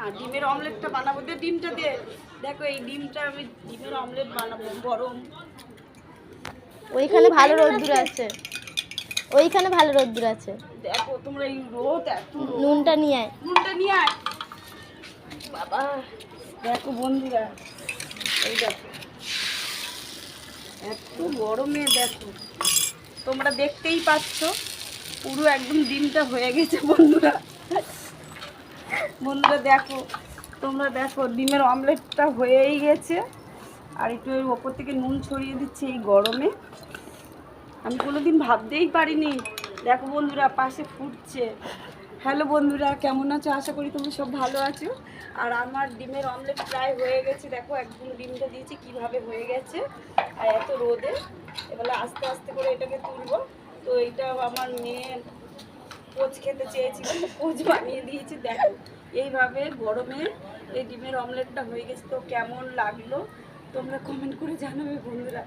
আর ডিমের অমলেটটা বানাবো, দিয়ে ডিমটা দিয়ে দেখো, এই ডিমটা আমি ডিমের অমলেট বানাবো গরম। ওইখানে ভালো রোদ্দুর আছে, ওইখানে ভালো রোদ্দুর আছে। দেখো তোমরা এই রোদ, এত নুনটা নিয়ে আয়, নুনটা নিয়ে আয় বাবা। দেখো বন্ধুরা, এই দেখো এত গরমে, দেখো তোমরা দেখতেই পাচ্ছ পুরো একদম ডিমটা হয়ে গেছে বন্ধুরা। বন্ধুরা দেখো, তোমরা দেখো ডিমের অমলেটটা হয়েই গেছে। আর একটু এর ওপর থেকে নুন ছড়িয়ে দিচ্ছে এই গরমে। আমি কোনোদিন ভাবতেই পারিনি। দেখো বন্ধুরা পাশে ফুটছে। হ্যালো বন্ধুরা, কেমন আছো? আশা করি তোমরা সব ভালো আছো। আর আমার ডিমের অমলেট প্রায় হয়ে গেছে। দেখো একদম ডিমটা দিয়েছি কিভাবে হয়ে গেছে, আর এত রোদে। এবার আস্তে আস্তে করে এটাকে তুলবো। তো এইটা আমার মেয়ে পোচ খেতে চেয়েছিল, তো পোচ বানিয়ে দিয়েছি। দেখো এইভাবে গরমে এই ডিমের অমলেটটা হয়ে গেছে। তো কেমন লাগলো তোমরা কমেন্ট করে জানাবে বন্ধুরা।